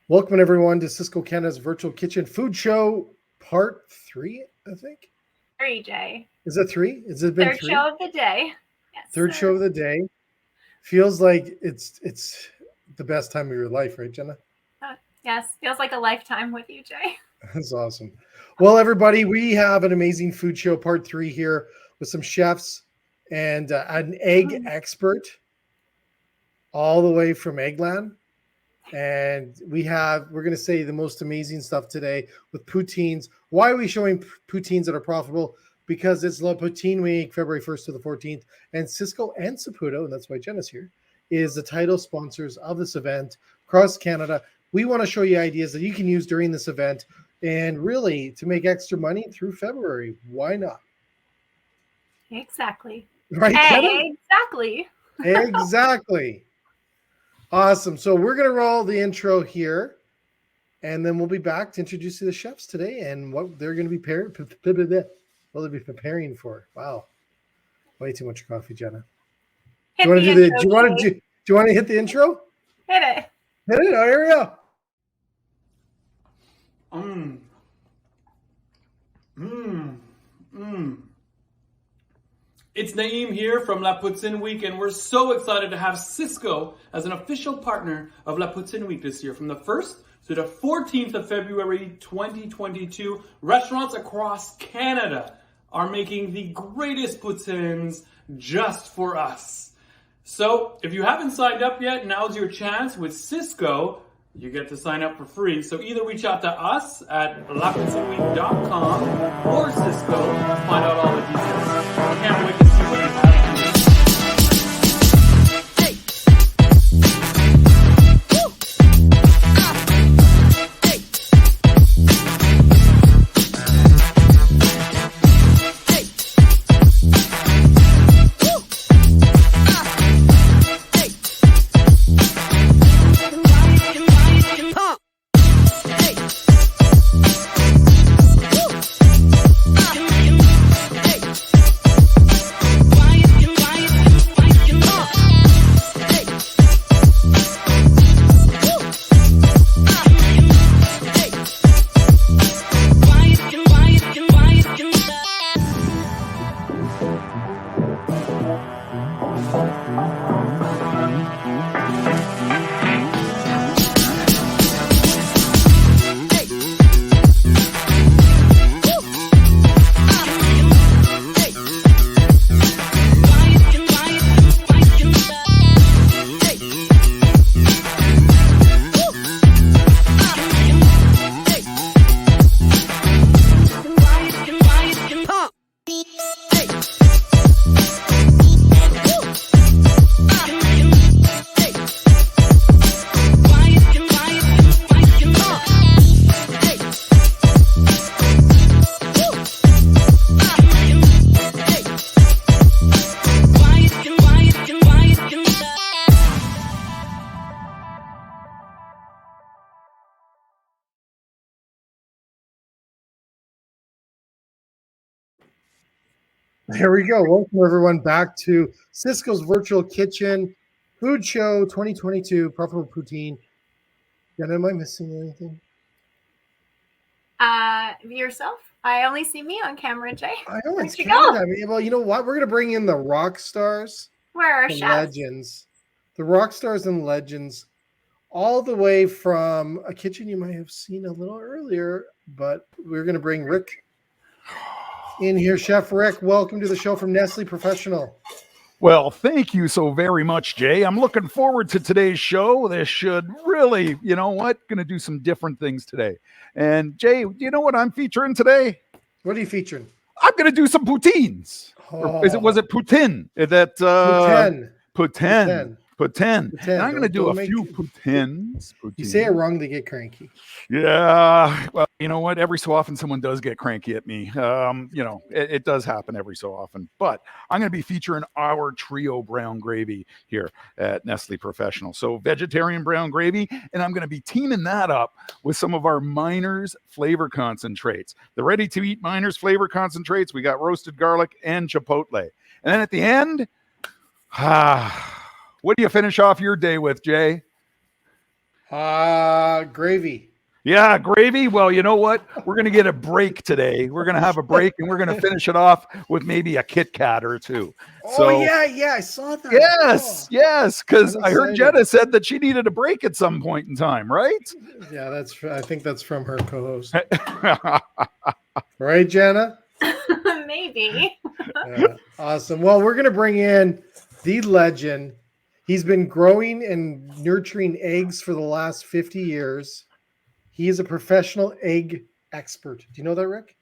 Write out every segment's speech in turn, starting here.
Welcome everyone to Cisco Canada's Virtual Kitchen Food Show, Part 3, I think. 3, Jay. Is it 3? Has it been Third 3? show of the day. Yes, Third sir. show of the day. Feels like it's the best time of your life, right, Jenna? Yes, feels like a lifetime with you, Jay. That's awesome. Well, everybody, we have an amazing food show, Part 3 here with some chefs and an egg expert all the way from Eggland. And we're going to say the most amazing stuff today with poutines. Why are we showing poutines that are profitable? Because it's La Poutine Week, February 1st to the 14th. And Cisco and Saputo, and that's why Jenna's here, is the title sponsors of this event across Canada. We want to show you ideas that you can use during this event and really to make extra money through February. Why not? Exactly. Right, Jenna? Exactly. Exactly. Awesome. So we're going to roll the intro here, and then we'll be back to introduce you to the chefs today and what they're going to be preparing for. Wow. Way too much coffee, Jenna. Do you want to hit the intro? Hit it. Hit it. Oh, here we go. It's Naeem here from La Poutine Week, and we're so excited to have Cisco as an official partner of La Poutine Week this year. From the 1st to the 14th of February 2022, restaurants across Canada are making the greatest poutines just for us. So if you haven't signed up yet, now's your chance. With Cisco, you get to sign up for free. So either reach out to us at lapoutineweek.com or Cisco to find out all the details. I can't wait to see what you have. There we go. Welcome everyone back to Cisco's Virtual Kitchen Food Show 2022, Profitable Poutine. Jenna, am I missing anything? Yourself? I only see me on camera, Jay. I know it's Canada. Well, you know what? We're going to bring in the rock stars. Where are the chefs? Legends. The rock stars and legends, all the way from a kitchen you might have seen a little earlier, but we're going to bring Rick in here. Chef Rick, welcome to the show from Nestle Professional. Well, thank you so very much, Jay. I'm looking forward to today's show. This should really, you know what, going to do some different things today. And Jay, do you know what I'm featuring today? What are you featuring? I'm going to do some poutines. Oh. Was it poutine? Poutine. And I'm going to do a few poutines. You say it wrong, they get cranky. Yeah. Well, you know what? Every so often someone does get cranky at me. It does happen every so often. But I'm going to be featuring our trio brown gravy here at Nestle Professional. So vegetarian brown gravy, and I'm going to be teaming that up with some of our Miners flavor concentrates. The ready-to-eat Miners flavor concentrates, we got roasted garlic and Chipotle. And then at the end, what do you finish off your day with, Jay? Gravy. Yeah, gravy. Well, you know what? We're going to get a break today. We're going to have a break, and we're going to finish it off with maybe a Kit Kat or two. Oh, yeah, I saw that. Yes, yes, because I'm I heard excited. Jenna said that she needed a break at some point in time, right? Yeah, I think that's from her co-host. Right, Jenna? Maybe. Yeah, awesome. Well, we're going to bring in the legend. He's been growing and nurturing eggs for the last 50 years. He is a professional egg expert. Do you know that, Rick?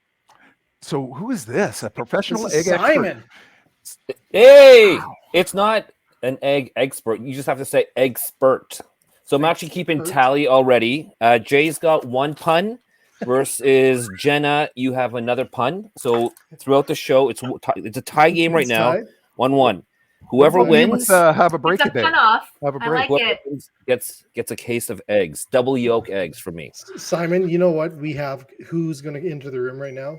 So who is this? A professional This is egg Simon. expert? Hey, it's not an egg expert. You just have to say expert. So I'm actually keeping Expert. tally already. Jay's got one pun versus Jenna. You have another pun. So throughout the show, it's a tie game right It's now. tied. 1-1. Whoever Well, wins Let's have a break It's a today. fun off. Have a I break. like it. gets a case of eggs. Double yolk eggs for me. Simon, you know what? We have who's going to enter the room right now.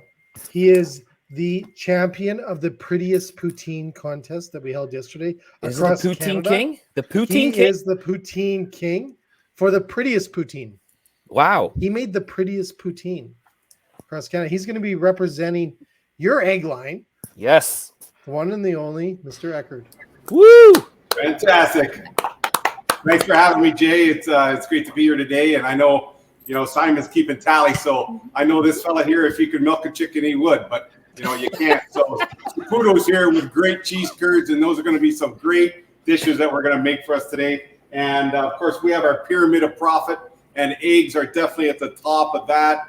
He is the champion of the prettiest poutine contest that we held yesterday Is across it the Poutine Canada. King? The He Poutine King? is the poutine king for the prettiest poutine. Wow. He made the prettiest poutine across Canada. He's going to be representing your egg line, Yes. the one and the only Mr. Eckert. Woo! Fantastic. Thanks for having me, Jay. It's great to be here today. And I know, Simon's keeping tally. So I know this fella here, if he could milk a chicken, he would. But, you can't. So kudos here with great cheese curds. And those are going to be some great dishes that we're going to make for us today. And, of course, we have our pyramid of profit. And eggs are definitely at the top of that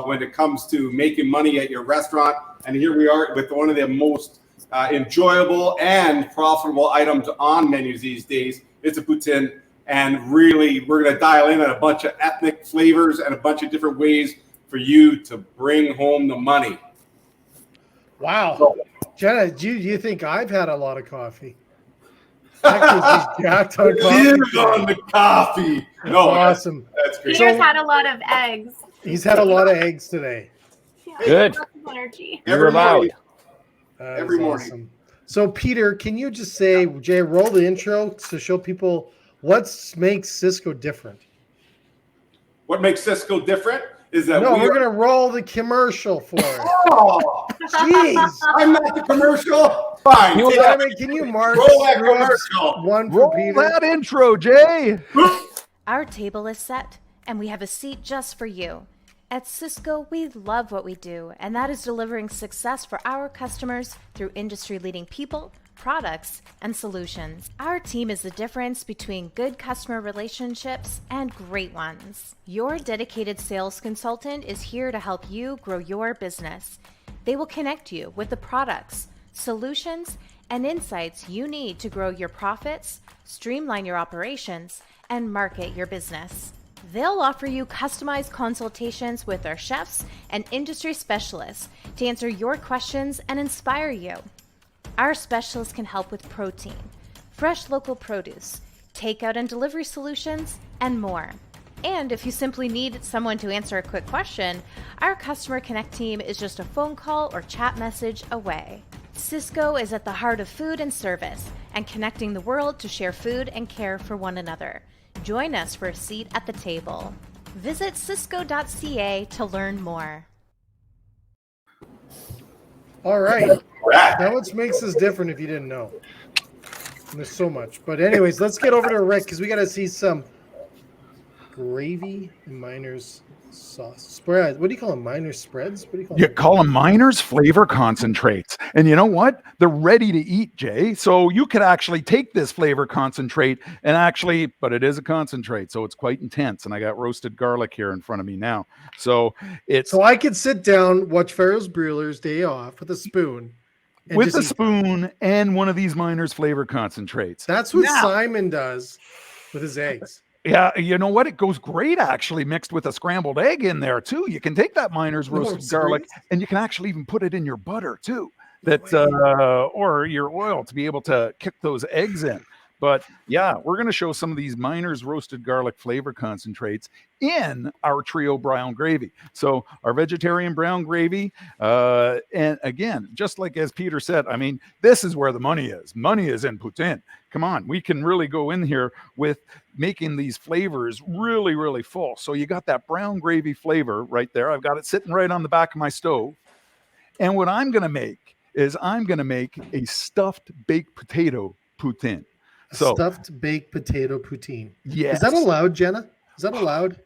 when it comes to making money at your restaurant. And here we are with one of the most enjoyable and profitable items on menus these days. It's a poutine, and really we're going to dial in on a bunch of ethnic flavors and a bunch of different ways for you to bring home the money. Wow. Jenna, do you think I've had a lot of coffee? Just jacked on coffee. Live on the coffee. No, Awesome. that's great. Peter's had a lot of eggs. He's had a lot of eggs today. Yeah, Good. lots of energy. You're allowed. That Every is morning. awesome. So, Peter, can you just say, Jay, roll the intro to show people what makes Cisco different? What makes Cisco different is that No, we're going to roll the commercial for it. Oh, Jeez. I'm not the commercial. Fine. You take that. Simon, can you mark Roll that commercial. one for Roll Peter? that intro, Jay. Our table is set, and we have a seat just for you. At Cisco, we love what we do, and that is delivering success for our customers through industry-leading people, products, and solutions. Our team is the difference between good customer relationships and great ones. Your dedicated sales consultant is here to help you grow your business. They will connect you with the products, solutions, and insights you need to grow your profits, streamline your operations, and market your business. They'll offer you customized consultations with our chefs and industry specialists to answer your questions and inspire you. Our specialists can help with protein, fresh local produce, takeout and delivery solutions, and more. And if you simply need someone to answer a quick question, our Customer Connect team is just a phone call or chat message away. Cisco is at the heart of food and service and connecting the world to share food and care for one another. Join us for a seat at the table. Visit cisco.ca to learn more. All right. Right. Now what makes us different if you didn't know? There's so much. But anyways, let's get over to Rick because we got to see some gravy and miners sauce. Spread. What do you call them? Miners spreads? What do you call You them? call them miners flavor concentrates. And you know what? They're ready to eat, Jay. So you could actually take this flavor concentrate and but it is a concentrate. So it's quite intense. And I got roasted garlic here in front of me now. So it's So I could sit down, watch Ferris Bueller's Day Off with a spoon. and with just a eat that. spoon and one of these miners flavor concentrates. That's what Now- Simon does with his eggs. Yeah, you know what? It goes great actually mixed with a scrambled egg in there too. You can take that miner's No, roasted it's garlic great. and you can actually even put it in your butter too. No That way. or your oil to be able to kick those eggs in. But yeah, we're going to show some of these Miners roasted garlic flavor concentrates in our trio brown gravy. So our vegetarian brown gravy, and again, just like as Peter said, I mean, this is where the money is. Money is in Poutine. Come on, we can really go in here with making these flavors really, really full. So you got that brown gravy flavor right there. I've got it sitting right on the back of my stove. And what I'm going to make is I'm going to make a stuffed baked potato poutine. So Stuffed baked potato poutine. yes. Is that allowed, Jenna? Is that allowed?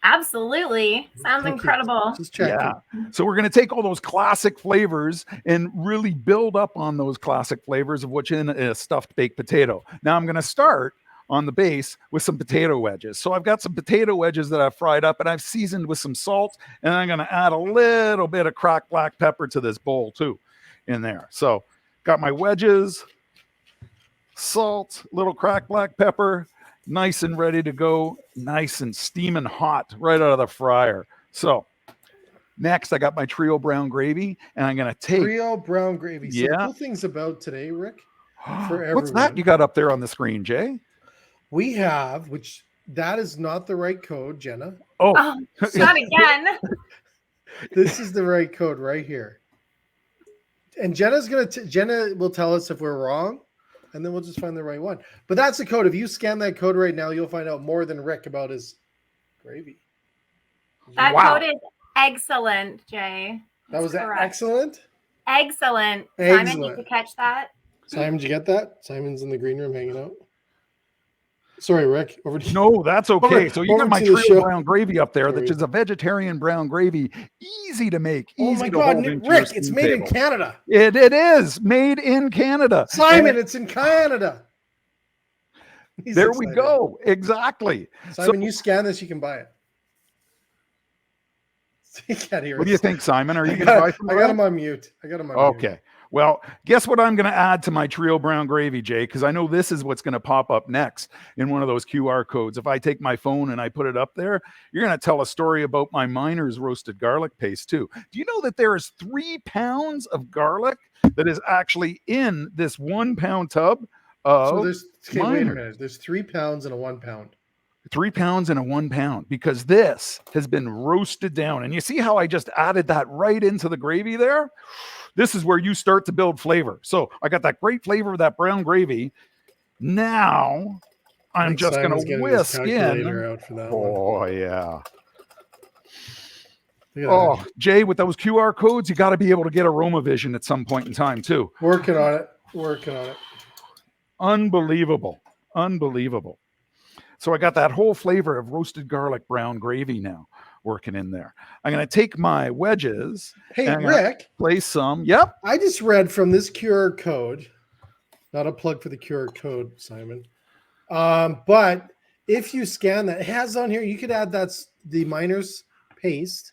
Absolutely. Sounds Okay, incredible. Just checking. Yeah. So we're going to take all those classic flavors and really build up on those classic flavors of what's in a stuffed baked potato. Now I'm going to start on the base with some potato wedges. So I've got some potato wedges that I've fried up and I've seasoned with some salt, and I'm going to add a little bit of cracked black pepper to this bowl too in there. So got my wedges, salt, little cracked black pepper, nice and ready to go, nice and steaming hot right out of the fryer. So next I got my trio brown gravy, and I'm going to take Trio brown gravy. So the Yeah. cool things about today, Rick, for what's that everyone. you got up there on the screen, Jay? We have, which that is not the right code, Jenna. Oh, Oh, not again. This is the right code right here. And Jenna will tell us if we're wrong, and then we'll just find the right one. But that's the code. If you scan that code right now, you'll find out more than Rick about his gravy. That Wow. code is excellent, Jay. That was Correct. excellent. Excellent. Simon, Excellent. did you catch that? Simon, did you get that? Simon's in the green room hanging out. Sorry, Rick. Over to you. no, that's okay. Over- So you over got my to the trio show. brown gravy up there, Sorry. which is a vegetarian brown gravy, easy to make, Oh easy my to God, hold into Rick! your It's steam made in table. Canada. It is made in Canada. Simon, it's in Canada. He's There we excited. go. Exactly. Simon, you scan this, you can buy it. He can't hear What do you us. think, Simon? Are you I going to buy got, some? I of got that? him on mute. Okay. Well, guess what I'm going to add to my trio brown gravy, Jay? Because I know this is what's going to pop up next in one of those QR codes. If I take my phone and I put it up there, you're going to tell a story about my Miners roasted garlic paste too. Do you know that there is 3 pounds of garlic that is actually in this 1 pound tub of So there's wait a Miners? minute. There's 3 pounds and a 1 pound. 3 pounds and a 1 pound, because this has been roasted down. And you see how I just added that right into the gravy there? This is where you start to build flavor. So I got that great flavor of that brown gravy. Now I I'm think just going Simon's to getting his whisk calculator in. out for that one. Oh, yeah. Look at Oh, that. Jay, with those QR codes, you got to be able to get aroma vision at some point in time, too. Working on it. Working on it. Unbelievable. Unbelievable. So I got that whole flavor of roasted garlic brown gravy now working in there. I'm going to take my wedges. Hey, and I'm gonna Rick, place some. Yep. I just read from this QR code, not a plug for the QR code, Simon. But if you scan that, it has on here, you could add that's the Miners paste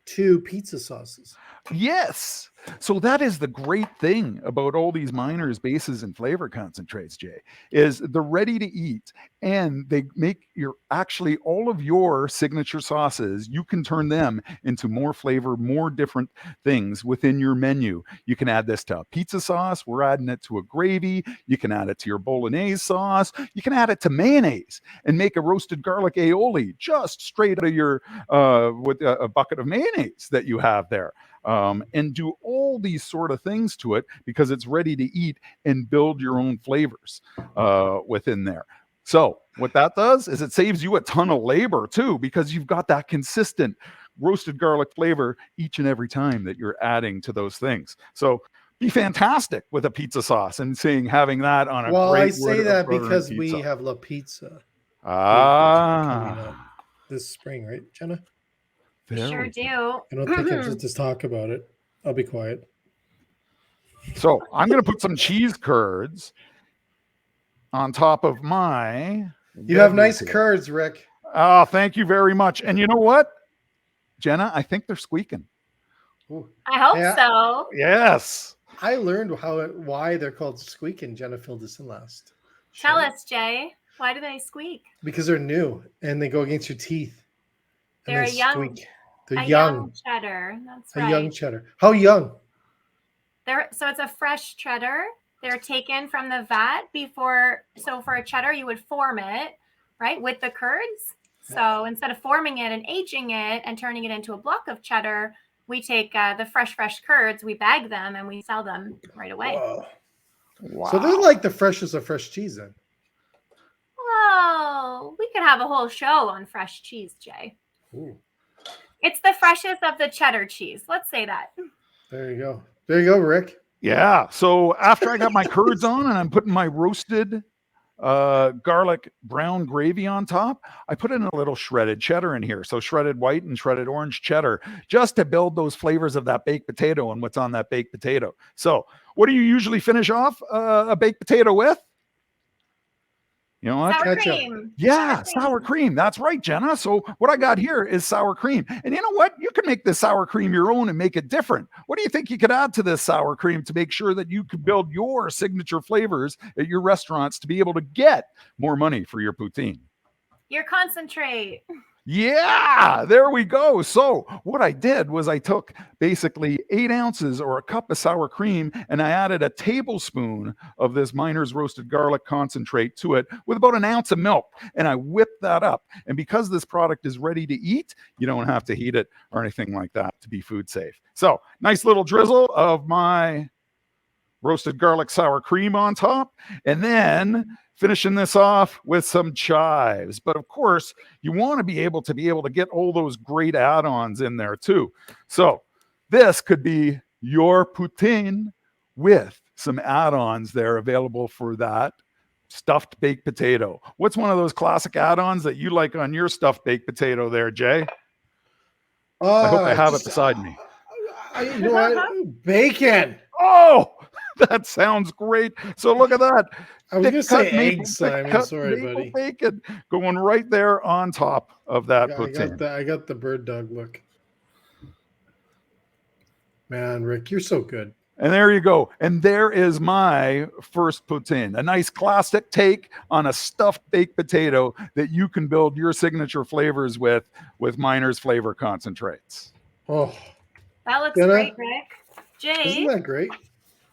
to pizza sauces. Yes. So that is the great thing about all these Miners bases and flavor concentrates, Jay, is they're ready to eat, and they make your actually all of your signature sauces. You can turn them into more flavor, more different things within your menu. You can add this to a pizza sauce. We're adding it to a gravy. You can add it to your bolognese sauce. You can add it to mayonnaise and make a roasted garlic aioli just straight out of your with a bucket of mayonnaise that you have there. And do all these sort of things to it because it's ready to eat and build your own flavors within there. So what that does is it saves you a ton of labor too, because you've got that consistent roasted garlic flavor each and every time that you're adding to those things. So be fantastic with a pizza sauce and having that on a Well, great I wood say of that butter and because we pizza. have La Pizza coming Ah, up this spring, right, Jenna? there Sure we do. I don't think I should just talk about it. I'll be quiet. So I'm going to put some cheese curds on top of my. You have veggies nice here. curds, Rick. Oh, thank you very much. And you know what, Jenna? I think they're squeaking. Ooh. I hope Yeah. so. Yes. I learned why they're called squeak, and Jenna filled this in last. Tell show. us, Jay. Why do they squeak? Because they're new and they go against your teeth. And They're they a young, squeak. They're a young. young cheddar. That's A right. young cheddar. How young? So it's a fresh cheddar. They're taken from the vat before. So for a cheddar, you would form it, right, with the curds. So instead of forming it and aging it and turning it into a block of cheddar, we take the fresh curds, we bag them, and we sell them right away. Whoa. Wow. So they're like the freshest of fresh cheese then. Oh, we could have a whole show on fresh cheese, Jay. Ooh, It's the freshest of the cheddar cheese. Let's say that. there you go. There you go, Rick. Yeah. So after I got my curds on and I'm putting my roasted garlic brown gravy on top, I put in a little shredded cheddar in here. So shredded white and shredded orange cheddar, just to build those flavors of that baked potato and what's on that baked potato. So what do you usually finish off a baked potato with? You know what? Sour Ketchup. cream. Yeah, sour cream. That's right, Jenna. So what I got here is sour cream. And you know what? You can make this sour cream your own and make it different. What do you think you could add to this sour cream to make sure that you could build your signature flavors at your restaurants to be able to get more money for your poutine? Your concentrate. Yeah, there we go. So what I did was I took basically 8 ounces or a cup of sour cream and I added a tablespoon of this Miner's roasted garlic concentrate to it with about an ounce of milk. And I whipped that up. And because this product is ready to eat, you don't have to heat it or anything like that to be food safe. So nice little drizzle of my roasted garlic sour cream on top. And then finishing this off with some chives. But of course, you want to be able to get all those great add-ons in there too. So this could be your poutine with some add-ons there available for that stuffed baked potato. What's one of those classic add-ons that you like on your stuffed baked potato there, Jay? I hope I have it beside me. You know what? Bacon. Oh, that sounds great. So look at that. I was going to say maple- eggs, thick Simon. cut Sorry, maple buddy. Bacon going right there on top of that Yeah, poutine. I got the bird dog look. Man, Rick, you're so good. And there you go. And there is my first poutine. A nice classic take on a stuffed baked potato that you can build your signature flavors with Miner's flavor concentrates. Oh, That looks Jenna? great, Rick. Jay. isn't that great?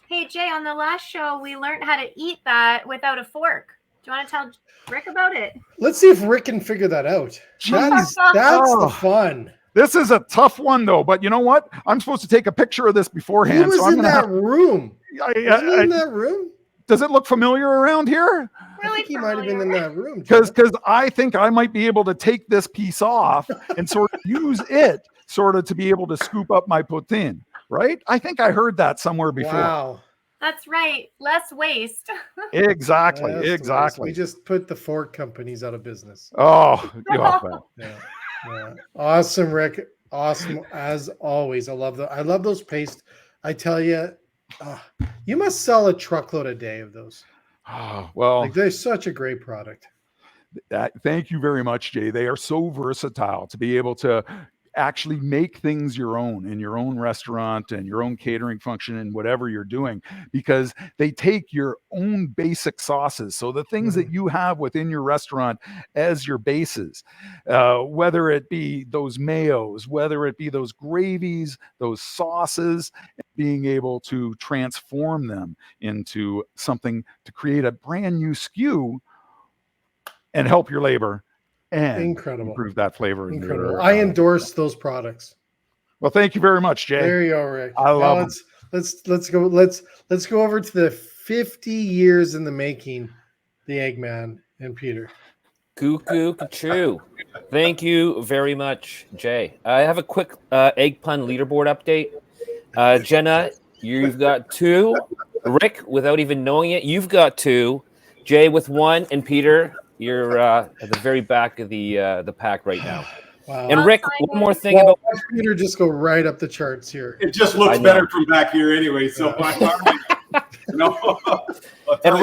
Hey, Jay, on the last show, we learned how to eat that without a fork. Do you want to tell Rick about it? Let's see if Rick can figure that out. That's Oh. the fun. This is a tough one, though. But you know what? I'm supposed to take a picture of this He beforehand. was so I'm in gonna that room. Wasn't he in that room? Does it look familiar around here? I Really think he might have been in that room. Because I think I might be able to take this piece off and sort of use it sort of to be able to scoop up my poutine, right? I think I heard that somewhere before. Wow. That's right. Less waste. Exactly. That's the worst. Exactly. We just put the fork companies out of business. Oh, God. Yeah. Awesome, Rick. Awesome as always. I love those paste. I tell you, you must sell a truckload a day of those. Oh, well, Like they're such a great product. thank you very much, Jay. They are so versatile to be able to actually make things your own in your own restaurant and your own catering function and whatever you're doing, because they take your own basic sauces. So the things that you have within your restaurant as your bases, whether it be those mayos, whether it be those gravies, those sauces, being able to transform them into something to create a brand new SKU and help your labor and Incredible. improve that flavor. in Incredible. your, I endorse those products. Well, thank you very much, Jay. There you go, Rick. I love Now let's go over to the 50 years in the making, the Eggman and Peter. Cuckoo, true. Thank you very much, Jay. I have a quick egg pun leaderboard update. Jenna, you've got 2. Rick, without even knowing it, you've got 2. Jay with 1, and Peter, you're at the very back of the pack right now. Wow. And Rick, one more thing Well, about Peter just go right up the charts here. It just looks I know. better from back here anyway. So, no. and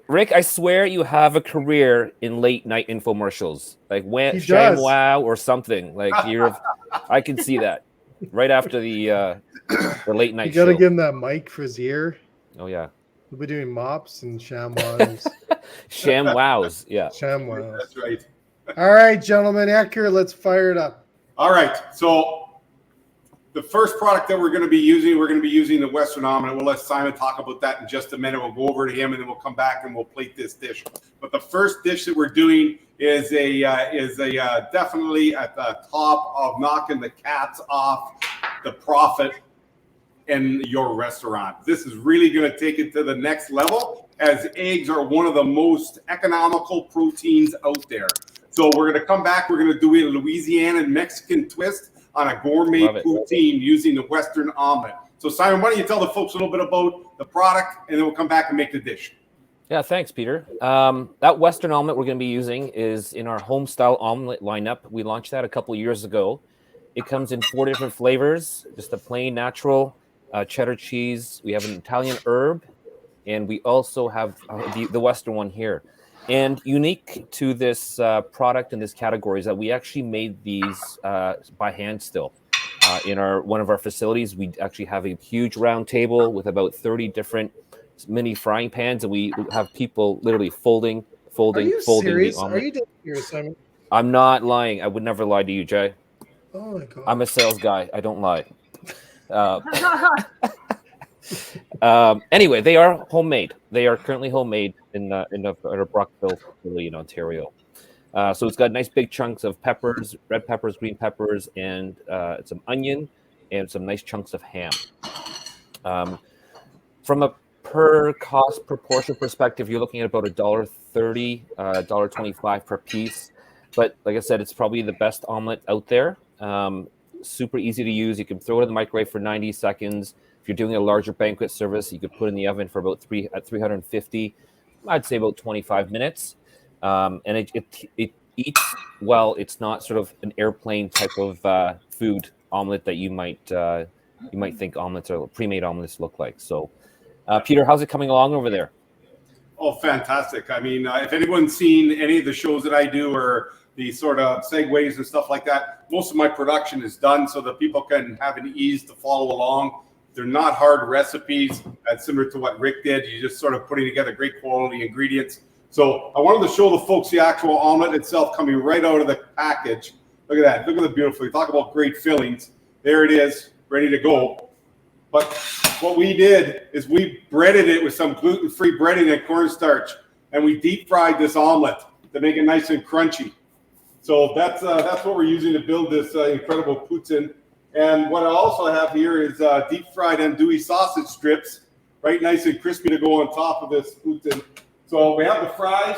Rick, I swear you have a career in late night infomercials, like He Sham does. Wow or something. Like I can see that right after the late You night got to show. give him that mic for his ear. Oh yeah, We'll be doing mops and ShamWows. Sham Wows. Yeah. ShamWows. That's right. All right, gentlemen, accurate. Let's fire it up. All right. So the first product that we're going to be using the Western omelet. We'll let Simon talk about that in just a minute. We'll go over to him, and then we'll come back and we'll plate this dish. But the first dish that we're doing is definitely at the top of knocking the cats off the profit in your restaurant. This is really going to take it to the next level, as eggs are one of the most economical proteins out there. So we're going to come back. We're going to do a Louisiana and Mexican twist on a gourmet poutine using the Western omelet. So Simon, why don't you tell the folks a little bit about the product, and then we'll come back and make the dish. Yeah, thanks, Peter. That Western omelet we're going to be using is in our home style omelet lineup. We launched that a couple of years ago. It comes in 4 different flavors, just a plain natural cheddar cheese. We have an Italian herb, and we also have the Western one here. And unique to this product and this category is that we actually made these by hand still. In one of our facilities, we actually have a huge round table with about 30 different mini frying pans, and we have people literally folding serious? the omelet. Are you serious, Simon? I'm not lying. I would never lie to you, Jay. Oh my God. I'm a sales guy. I don't lie. Anyway, they are homemade. They are currently homemade in our Brockville facility in Ontario. So it's got nice big chunks of peppers, red peppers, green peppers, and some onion, and some nice chunks of ham. From a per cost proportion perspective, you're looking at about $1.30, $1.25 per piece. But like I said, it's probably the best omelet out there. Super easy to use. You can throw it in the microwave for 90 seconds. If you're doing a larger banquet service, you could put it in the oven for about 350. I'd say about 25 minutes. And it eats well. It's not sort of an airplane type of food omelet that you might think omelets or pre-made omelets look like. So, Peter, how's it coming along over there? Oh, fantastic. I mean, if anyone's seen any of the shows that I do or the sort of segues and stuff like that, most of my production is done so that people can have an ease to follow along. They're not hard recipes. That's similar to what Rick did. You're just sort of putting together great quality ingredients. So I wanted to show the folks the actual omelet itself coming right out of the package. Look at that. Look at the beautiful. You talk about great fillings. There it is, ready to go. But what we did is we breaded it with some gluten-free breading and cornstarch, and we deep fried this omelet to make it nice and crunchy. So that's what we're using to build this incredible poutine. And what I also have here is deep fried andouille sausage strips, right, nice and crispy to go on top of this poutine. So we have the fries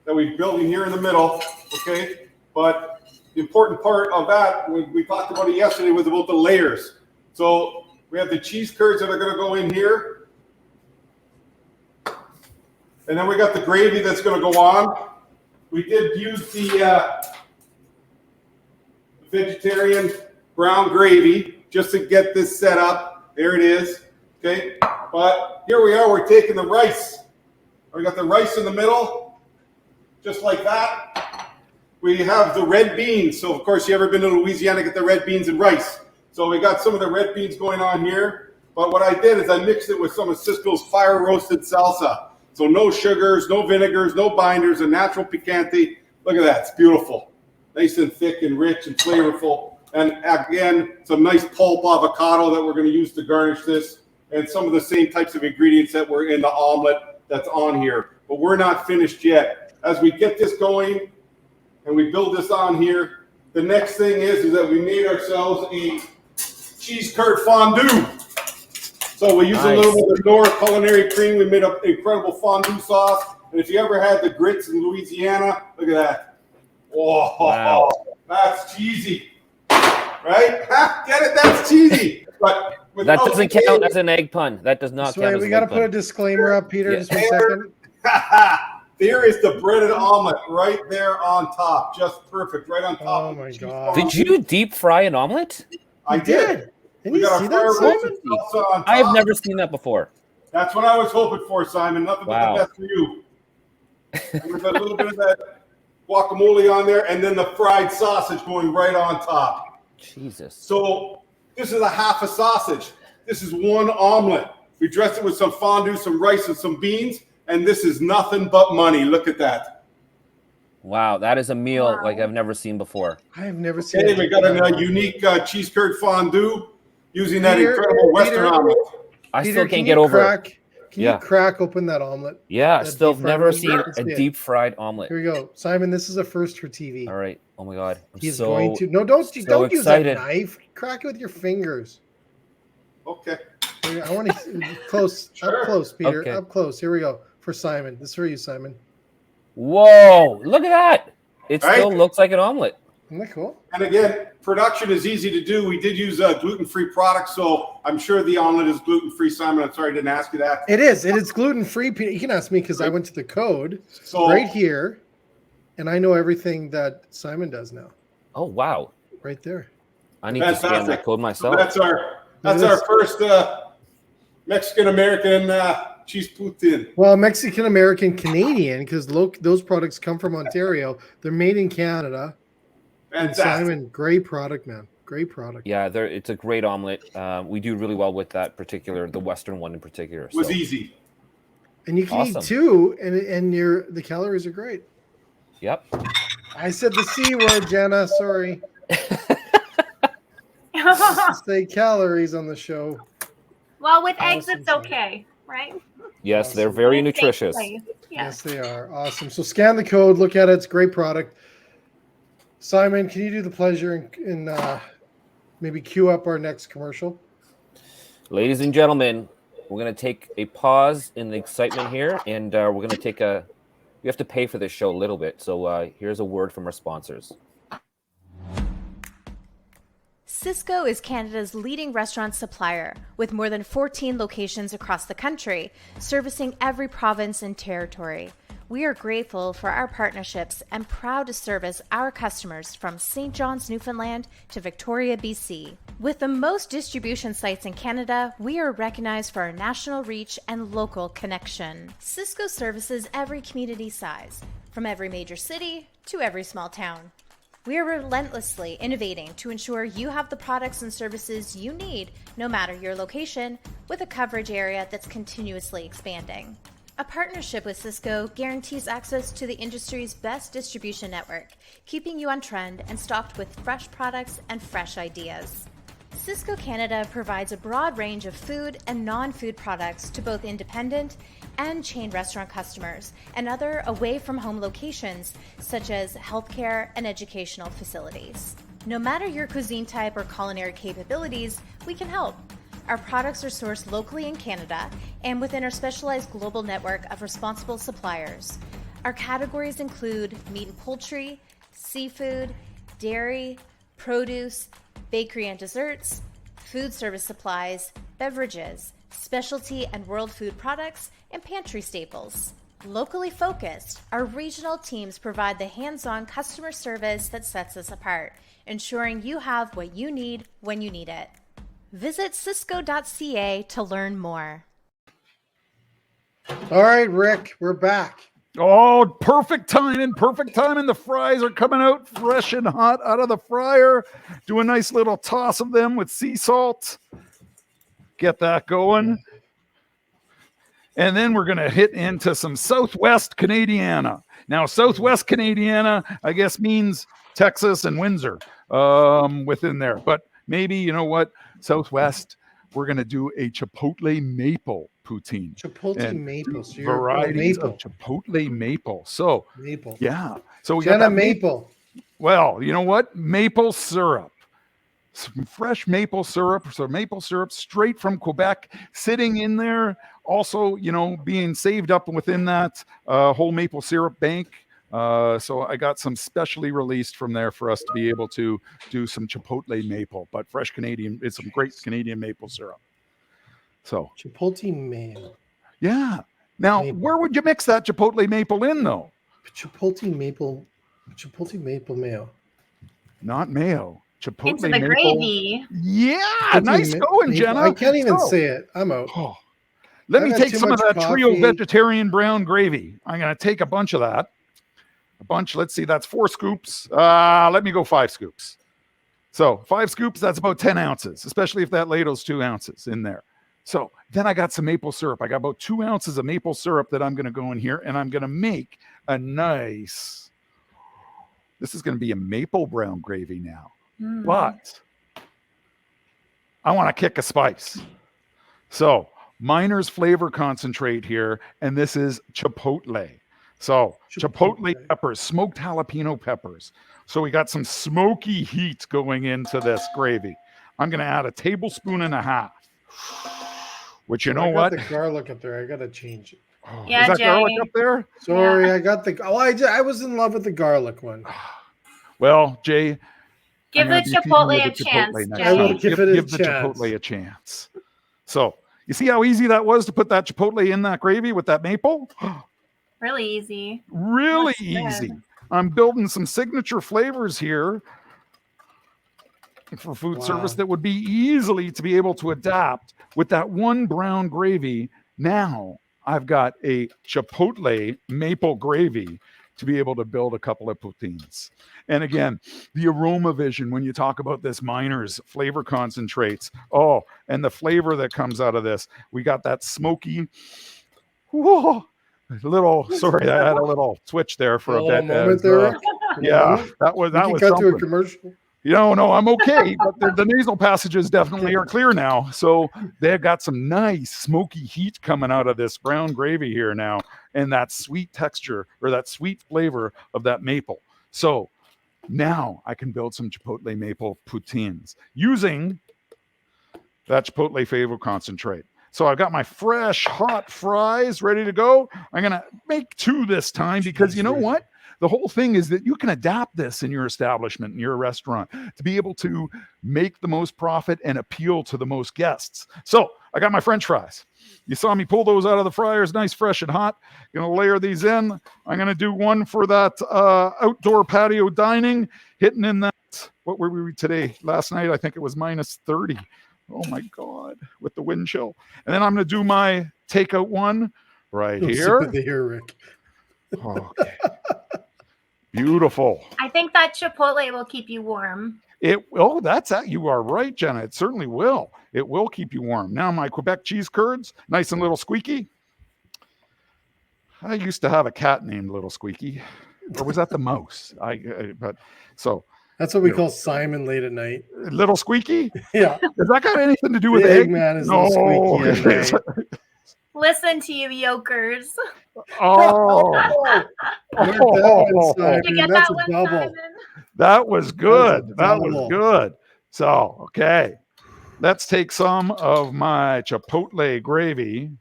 that we're building here in the middle, okay? But the important part of that, we talked about it yesterday, was about the layers. So we have the cheese curds that are going to go in here. And then we got the gravy that's going to go on. We did use the vegetarian brown gravy just to get this set up. There it is, okay? But here we are, we're taking the rice. We got the rice in the middle, just like that. We have the red beans. So, of course, you ever been to Louisiana, get the red beans and rice. So we got some of the red beans going on here. But what I did is I mixed it with some of Cisco's fire roasted salsa. So no sugars, no vinegars, no binders, a natural picante. Look at that, it's beautiful. Nice and thick and rich and flavorful. And again, some nice pulp avocado that we're going to use to garnish this. And some of the same types of ingredients that were in the omelet that's on here. But we're not finished yet. As we get this going and we build this on here, the next thing is that we made ourselves a cheese curd fondue. So we use a little bit of Nora culinary cream. We made an incredible fondue sauce. And if you ever had the grits in Louisiana, look at that. Oh, wow. That's cheesy. Right? Get it? That's cheesy. But that doesn't count as an egg pun. That does not count as we got to put a disclaimer up, Peter, just one second. There is the breaded omelet right there on top. Just perfect. Right on top. Oh, my God. Did you deep fry an omelet? I did. Did you see that, Simon? I have never seen that before. That's what I was hoping for, Simon. Nothing but the best for you. With a little bit of that guacamole on there, and then the fried sausage going right on top. Jesus. So this is a half a sausage. This is one omelet. We dressed it with some fondue, some rice, and some beans, and this is nothing but money. Look at that. Wow, that is a meal like I've never seen before. I have never seen it. We got a unique cheese curd fondue. using that Peter, incredible Western Peter. omelet. I Peter, still can can't you get over. crack? Can Yeah. you crack open that omelet? Yeah, That still deep fried never one? seen Let's a see it. deep fried omelet. Here we go, Simon. This is a first for TV. All right. Oh my god. I'm He's so going to. No, don't use excited. that knife. Crack it with your fingers. Okay. I want to close, Sure. up close, Peter, Okay. up close. Here we go for Simon. This is for you, Simon. Whoa! Look at that. It Right? still looks like an omelet. Isn't that cool? And again, production is easy to do. We did use a gluten-free product, so I'm sure the omelet is gluten-free. Simon, I'm sorry I didn't ask you that. It is. It is gluten free. Peter, you can ask me because I went to the code So right here, and I know everything that Simon does now. Oh wow! Right there. I need to scan Fantastic. that code myself. that's our It is. first Mexican-American cheese Poutine. Well, Mexican American Canadian because those products come from Ontario. They're made in Canada. And Fantastic. Simon, great product, man. Great product. Yeah, it's a great omelet. We do really well with that particular, the Western one in particular. It was so. easy. And you can Awesome. eat two, and the calories are great. Yep. I said the C word, Jenna. Sorry. Say calories on the show. Well, with eggs, Awesome, it's okay, right? Yes, they're very Safe nutritious. place. Yeah. Yes, they are. Awesome. So scan the code, look at it. It's a great product. Simon, can you do the pleasure and maybe queue up our next commercial? Ladies and gentlemen, we're going to take a pause in the excitement here, and we're going to take we have to pay for this show a little bit. So here's a word from our sponsors. Cisco is Canada's leading restaurant supplier with more than 14 locations across the country, servicing every province and territory. We are grateful for our partnerships and proud to service our customers from St. John's, Newfoundland to Victoria, BC. With the most distribution sites in Canada, we are recognized for our national reach and local connection. Cisco services every community size, from every major city to every small town. We are relentlessly innovating to ensure you have the products and services you need, no matter your location, with a coverage area that's continuously expanding. A partnership with Cisco guarantees access to the industry's best distribution network, keeping you on trend and stocked with fresh products and fresh ideas. Cisco Canada provides a broad range of food and non-food products to both independent and chain restaurant customers and other away-from-home locations such as healthcare and educational facilities. No matter your cuisine type or culinary capabilities, we can help. Our products are sourced locally in Canada and within our specialized global network of responsible suppliers. Our categories include meat and poultry, seafood, dairy, produce, bakery and desserts, food service supplies, beverages, specialty and world food products, and pantry staples. Locally focused, our regional teams provide the hands-on customer service that sets us apart, ensuring you have what you need when you need it. Visit Cisco.ca to learn more. All right, Rick, we're back. Oh, perfect timing. Perfect timing. The fries are coming out fresh and hot out of the fryer. Do a nice little toss of them with sea salt. Get that going. And then we're going to hit into some Southwest Canadiana. Now, Southwest Canadiana, I guess, means Texas and Windsor within there. But maybe, you know what? Southwest, we're going to do a Chipotle maple poutine. Chipotle And maple. So varieties maple. of Chipotle maple. So, Maple. yeah. So we Jenna got that maple. Well, you know what? Maple syrup. Some fresh maple syrup. So maple syrup straight from Quebec sitting in there. Also, you know, being saved up within that whole maple syrup bank. So I got some specially released from there for us to be able to do some Chipotle maple, but fresh Canadian. It's some great Canadian maple syrup. So Chipotle mayo. yeah. Now, Maple. where would you mix that Chipotle maple in, though? Chipotle maple mayo. Not mayo. Chipotle Into the maple. gravy. Yeah, Chipotle nice going, maple. Jenna. I can't even So, say it. I'm out. oh, let I've me had take too some of much that trio coffee. vegetarian brown gravy. I'm going to take a bunch of that. A bunch. Let's see. That's 4 scoops. Let me go 5 scoops. So 5 scoops, that's about 10 ounces, especially if that ladle's 2 ounces in there. So then I got some maple syrup. I got about 2 ounces of maple syrup that I'm going to go in here, and I'm going to make a nice, this is going to be a maple brown gravy now. But I want to kick a spice. So Miner's flavor concentrate here, and this is Chipotle. So Chipotle peppers, smoked jalapeno peppers. So we got some smoky heat going into this gravy. I'm going to add a tablespoon and a half. Which you know I got what? the garlic up there. I got to change it. Oh, Yeah, is that Jay. garlic up there? Sorry, Yeah. I got the. Oh, I was in love with the garlic one. Well, Jay, Give I'm the gonna be feeding Chipotle you a the chance, Chipotle next I will Jay. time. give it a Give the chance. Chipotle a chance. So you see how easy that was to put that Chipotle in that gravy with that maple? Really easy. Really Looks good. easy. I'm building some signature flavors here for food service that would be easily to be able to adapt with that one brown gravy. Now I've got a Chipotle maple gravy to be able to build a couple of poutines. And again, the aroma vision, when you talk about this Miner's flavor concentrates, oh, and the flavor that comes out of this, we got that smoky, whoa, sorry, I had a little twitch there for a bit. Moment there. Yeah, that was cut something. to a commercial. No, I'm okay, but the nasal passages definitely are clear now. So they've got some nice smoky heat coming out of this brown gravy here now, and that sweet texture or that sweet flavor of that maple. So now I can build some Chipotle maple poutines using that Chipotle flavor concentrate. So I've got my fresh, hot fries ready to go. I'm going to make 2 this time because you know what? The whole thing is that you can adapt this in your establishment, in your restaurant, to be able to make the most profit and appeal to the most guests. So I got my French fries. You saw me pull those out of the fryers, nice, fresh, and hot. Going to layer these in. I'm going to do one for that outdoor patio dining, hitting in that, what were we today? Last night, I think it was minus 30. Oh my God, with the wind chill. And then I'm going to do my takeout one right here. Sympathy here, Rick. Okay. Beautiful. I think that Chipotle will keep you warm. You are right, Jenna. It certainly will. It will keep you warm. Now my Quebec cheese curds, nice and little squeaky. I used to have a cat named Little Squeaky, or was that the mouse? That's what we call Simon late at night. Little Squeaky. Yeah. Has that got anything to do with The egg? Eggman is Little Squeaky at night. Listen to you, yokers. Oh, Did you get That's that a one, double. Simon? that was good. That That was was double. good. So, okay. Let's take some of my Chipotle gravy.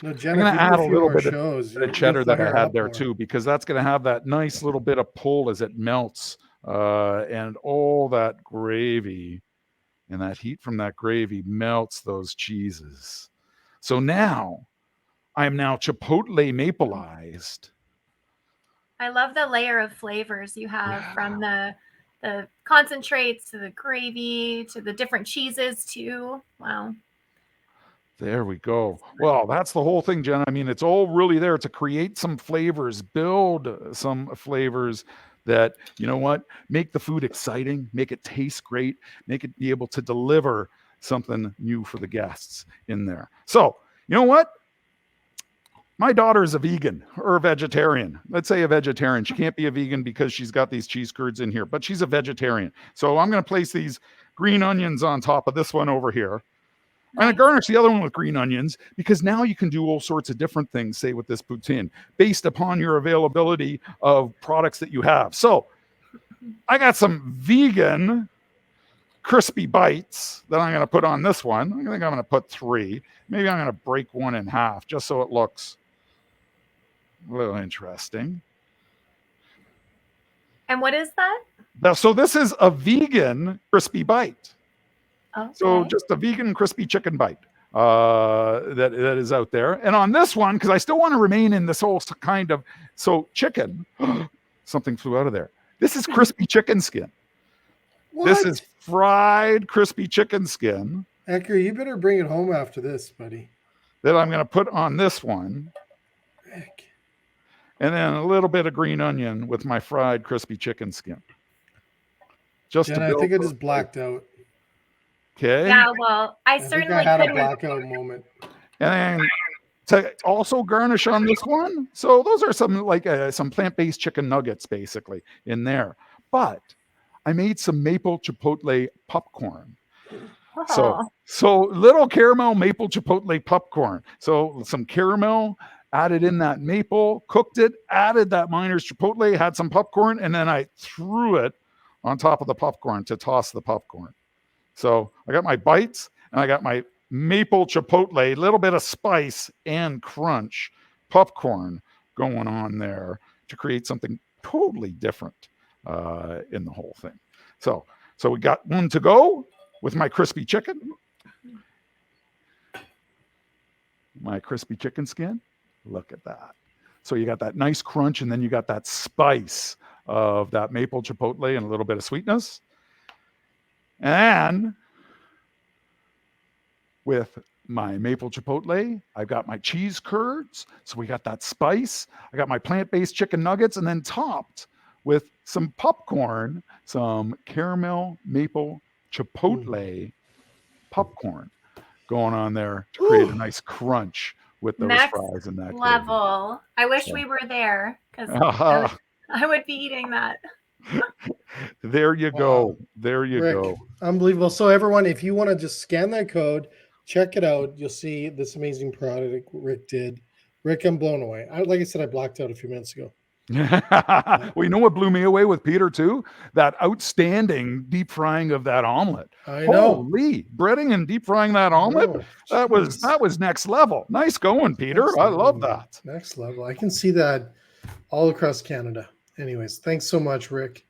No, I'm Jenna, going if to you do add a few little more bit of shows, the you'll cheddar that fire I had up there more. too, because that's going to have that nice little bit of pull as it melts, and all that gravy and that heat from that gravy melts those cheeses. So now I'm now Chipotle mapleized. I love the layer of flavors you have from the concentrates to the gravy to the different cheeses too. Wow. There we go. Well, that's the whole thing, Jen. I mean, it's all really there to create some flavors, build some flavors that, you know what, make the food exciting, make it taste great, make it be able to deliver something new for the guests in there. So, you know what? My daughter is a vegan or a vegetarian. Let's say a vegetarian. She can't be a vegan because she's got these cheese curds in here, but she's a vegetarian. So I'm going to place these green onions on top of this one over here. I'm going to garnish the other one with green onions because now you can do all sorts of different things, say with this poutine, based upon your availability of products that you have. So I got some vegan crispy bites that I'm going to put on this one. I think I'm going to put 3. Maybe I'm going to break one in half just so it looks a little interesting. And what is that? So this is a vegan crispy bite. Okay. So just a vegan crispy chicken bite that is out there. And on this one, because I still want to remain in this whole kind of, so chicken, something flew out of there. This is crispy chicken skin. What? This is fried crispy chicken skin Ecker, you better bring it home after this, buddy. that I'm going to put on this one. Rick. And then a little bit of green onion with my fried crispy chicken skin. Just Jenna, I think I just blacked out. Okay. Yeah, well, I I think certainly I had a couldn't. blackout moment. And then to also garnish on this one. So those are some some plant-based chicken nuggets basically in there. But I made some maple chipotle popcorn. Oh. So little caramel maple chipotle popcorn. So some caramel, added in that maple, cooked it, added that miner's chipotle, had some popcorn, and then I threw it on top of the popcorn to toss the popcorn. So I got my bites and I got my maple chipotle, little bit of spice and crunch popcorn going on there to create something totally different in the whole thing. So we got one to go with my crispy chicken. My crispy chicken skin. Look at that. So you got that nice crunch, and then you got that spice of that maple chipotle and a little bit of sweetness. And with my maple chipotle, I've got my cheese curds. So we got that spice. I got my plant-based chicken nuggets, and then topped with some popcorn, some caramel maple chipotle popcorn going on there to create a nice crunch with those Next fries and that level. I wish we were there because I would be eating that. There you go. There you Rick, go. Unbelievable. So everyone, if you want to just scan that code, check it out. You'll see this amazing product Rick did. Rick, I'm blown away. Like I said, I blocked out a few minutes ago. Well, you know what blew me away with Peter too? That outstanding deep frying of that omelet. I know. Holy, breading and deep frying that omelet. That was next level. Nice going, Peter. Next I love level. that. Next level. I can see that all across Canada. Anyways, thanks so much, Rick.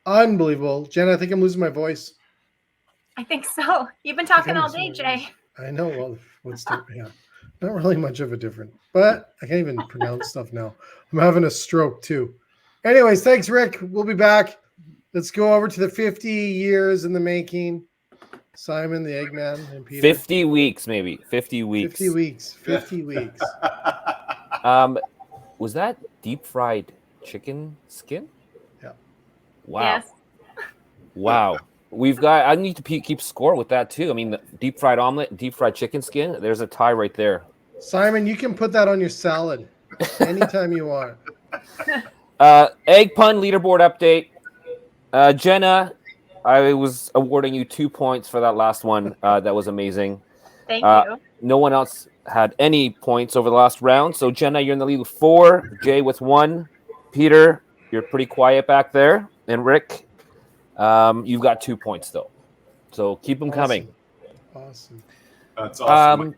Unbelievable. Jen, I think I'm losing my voice. I think so. You've been talking all day, Jay. I know. Well, what's the, yeah. Not really much of a difference, but I can't even pronounce stuff now. I'm having a stroke too. Anyways, thanks, Rick. We'll be back. Let's go over to the 50 years in the making. Simon, the Eggman, and Peter. 50 weeks, maybe. 50 weeks. 50 weeks. 50 weeks. Was that deep fried chicken skin? Yeah. Wow. Yes. Wow. I need to keep score with that too. I mean, the deep fried omelet, deep fried chicken skin. There's a tie right there. Simon, you can put that on your salad anytime you want. Egg pun leaderboard update. Jenna, I was awarding you 2 points for that last one. That was amazing. Thank you. No one else had any points over the last round. So Jenna, you're in the lead with 4. Jay with 1. Peter, you're pretty quiet back there. And Rick, you've got 2 points though. So keep them coming. Awesome. That's awesome.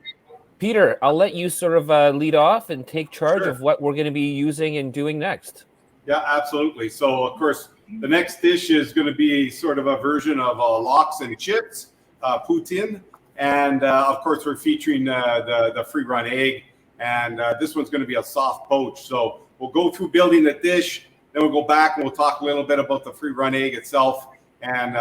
Peter, I'll let you sort of lead off and take charge of what we're going to be using and doing next. Yeah, absolutely. So, of course, the next dish is going to be sort of a version of lox and chips, Poutine. And, of course, we're featuring the free-run egg. And this one's going to be a soft poach. So we'll go through building the dish. Then we'll go back and we'll talk a little bit about the free-run egg itself and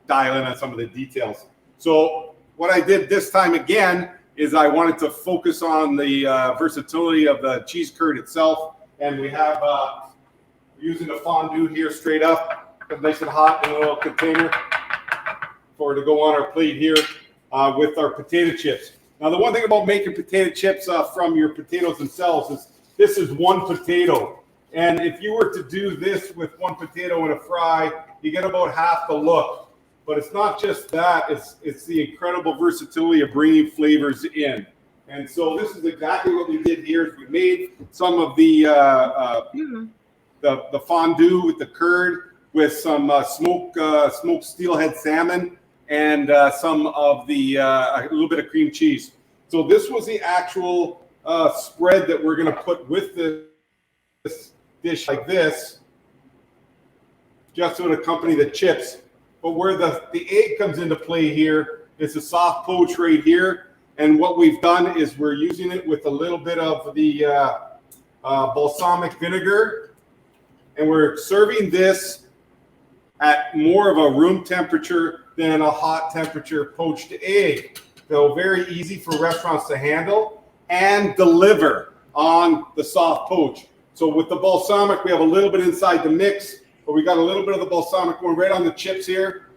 dial in on some of the details. So what I did this time again is I wanted to focus on the versatility of the cheese curd itself. And we have using the fondue here straight up, nice and hot in a little container for it to go on our plate here with our potato chips. Now, the one thing about making potato chips from your potatoes themselves is this is one potato. And if you were to do this with one potato in a fry, you get about half the look. But it's not just that, it's the incredible versatility of bringing flavors in. And so this is exactly what we did here. Is we made some of the fondue with the curd, with some smoked steelhead salmon, and some of the a little bit of cream cheese. So this was the actual spread that we're going to put with this dish like this, just to accompany the chips. But where the egg comes into play here is a soft poach right here. And what we've done is we're using it with a little bit of the balsamic vinegar. And we're serving this at more of a room temperature than a hot temperature poached egg. So very easy for restaurants to handle and deliver on the soft poach. So with the balsamic, we have a little bit inside the mix. But we got a little bit of the balsamic going right on the chips here,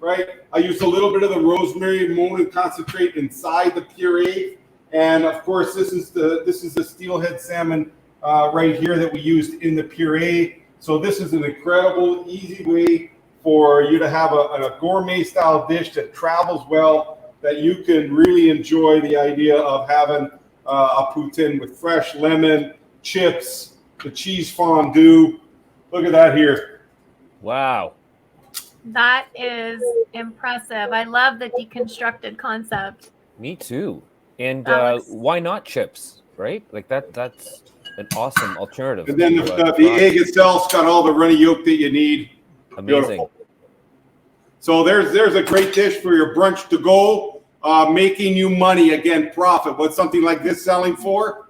right? I used a little bit of the rosemary molded concentrate inside the puree, and of course, this is the steelhead salmon right here that we used in the puree. So this is an incredible, easy way for you to have a gourmet style dish that travels well, that you can really enjoy the idea of having a poutine with fresh lemon, chips, the cheese fondue. Look at that here. Wow. That is impressive. I love the deconstructed concept. Me too. And That looks- why not chips, right? Like that's an awesome alternative. And then to, the fries. egg itself's got all the runny yolk that you need. Amazing. Beautiful. So there's a great dish for your brunch to go, making you money. Again, profit. What's something like this selling for?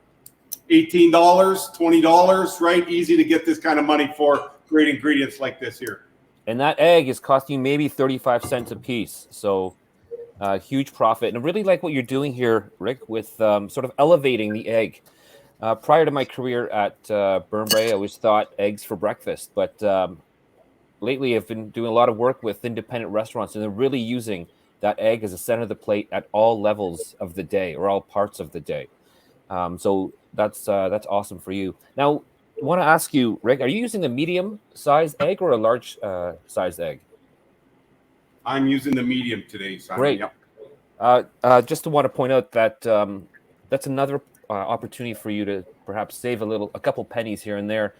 $18, $20, right? Easy to get this kind of money for great ingredients like this here. And that egg is costing you maybe 35 cents a piece. So huge profit. And I really like what you're doing here, Rick, with sort of elevating the egg. Prior to my career at Burnbrae, I always thought eggs for breakfast. But lately, I've been doing a lot of work with independent restaurants, and they're really using that egg as a center of the plate at all levels of the day or all parts of the day. So that's awesome for you. Now, I want to ask you, Rick, are you using the medium-sized egg or a large-sized egg? I'm using the medium today, Simon. Great. Yep. Just to want to point out that that's another opportunity for you to perhaps save a couple pennies here and there.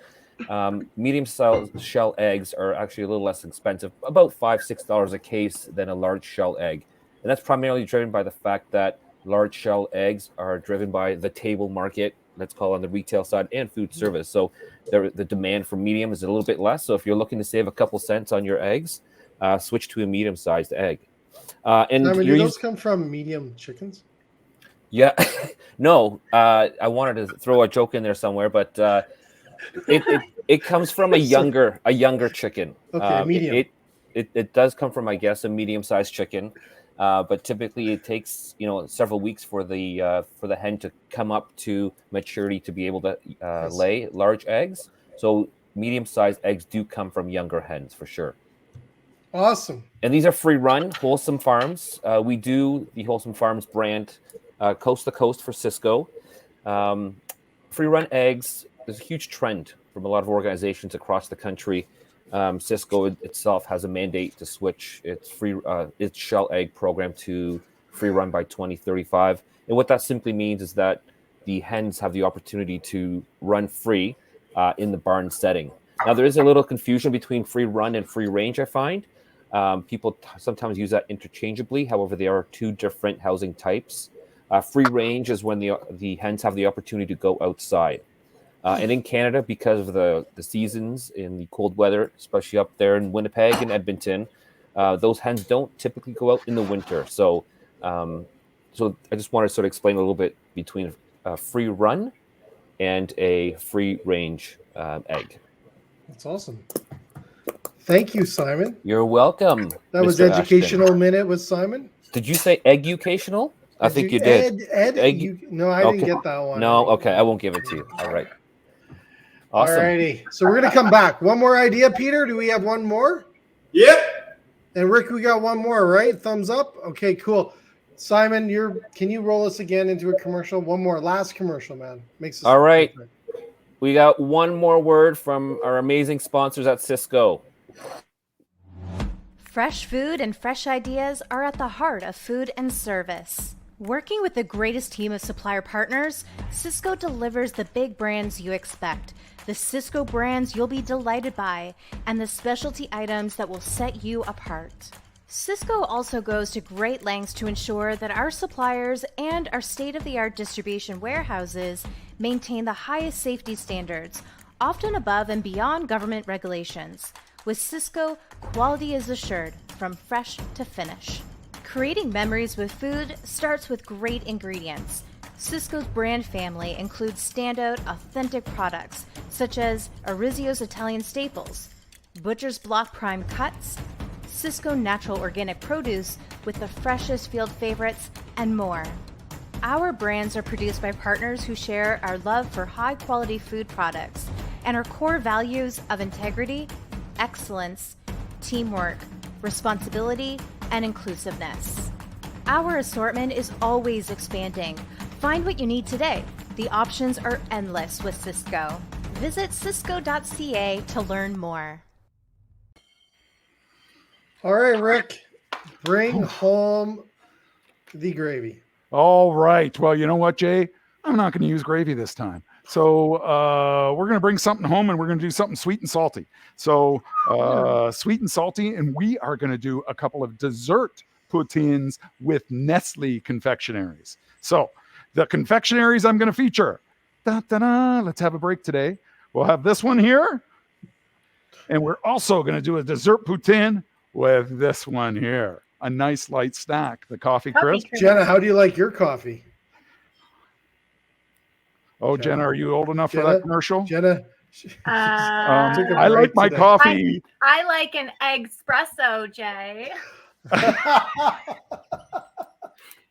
Medium-sized shell eggs are actually a little less expensive, about $5-6 a case than a large shell egg, and that's primarily driven by the fact that large shell eggs are driven by the table market, let's call it on the retail side, and food service. So the demand for medium is a little bit less. So if you're looking to save a couple cents on your eggs, switch to a medium-sized egg. And Simon, do those come from medium chickens? Yeah, no. I wanted to throw a joke in there somewhere, but it comes from a younger chicken. Okay, medium. It does come from, I guess, a medium-sized chicken. But typically it takes several weeks for the hen to come up to maturity to be able to lay large eggs. So medium-sized eggs do come from younger hens for sure. Awesome. And these are free-run Wholesome Farms. We do the Wholesome Farms brand coast to coast for Cisco. Free-run eggs. There's a huge trend from a lot of organizations across the country. Cisco itself has a mandate to switch its shell egg program to free run by 2035. And what that simply means is that the hens have the opportunity to run free in the barn setting. Now, there is a little confusion between free run and free range, I find. People sometimes use that interchangeably. However, there are two different housing types. Free range is when the hens have the opportunity to go outside. And in Canada, because of the seasons in the cold weather, especially up there in Winnipeg and Edmonton, those hens don't typically go out in the winter. So I just wanted to sort of explain a little bit between a free run and a free range egg. That's awesome. Thank you, Simon. You're welcome. That was Mr. Educational Ashton. Minute with Simon. Did you say egg-ucational? I think you did. No, I Okay. didn't get that one. No, okay, I won't give it to you. All right. Awesome. Alrighty. So we're gonna come back. One more idea, Peter. Do we have one more? Yep. And Rick, we got one more, right? Thumbs up. Okay, cool. Simon, can you roll us again into a commercial? One more, last commercial, man. Makes us All right. We got one more word from our amazing sponsors at Cisco. Fresh food and fresh ideas are at the heart of food and service. Working with the greatest team of supplier partners, Cisco delivers the big brands you expect, the Cisco brands you'll be delighted by, and the specialty items that will set you apart. Cisco also goes to great lengths to ensure that our suppliers and our state-of-the-art distribution warehouses maintain the highest safety standards, often above and beyond government regulations. With Cisco, quality is assured from fresh to finish. Creating memories with food starts with great ingredients. Cisco's brand family includes standout, authentic products such as Orizio's Italian staples, Butcher's Block Prime cuts, Cisco natural organic produce with the freshest field favorites, and more. Our brands are produced by partners who share our love for high-quality food products and our core values of integrity, excellence, teamwork, responsibility, and inclusiveness. Our assortment is always expanding. Find what you need today. The options are endless with Cisco. Visit cisco.ca to learn more. All right, Rick, bring home the gravy. All right. Well, you know what, Jay? I'm not going to use gravy this time. So we're going to bring something home, and we're going to do something sweet and salty. So sweet and salty, and we are going to do a couple of dessert poutines with Nestle confectionaries. So the confectionaries I'm going to feature. Da-da-da. Let's have a break today. We'll have this one here. And we're also going to do a dessert poutine with this one here. A nice light snack, the coffee crisp. Jenna, how do you like your coffee? Oh, Jenna, are you old enough for Jenna? that commercial? Jenna, took a I like break my today. coffee. I like an egg espresso, Jay.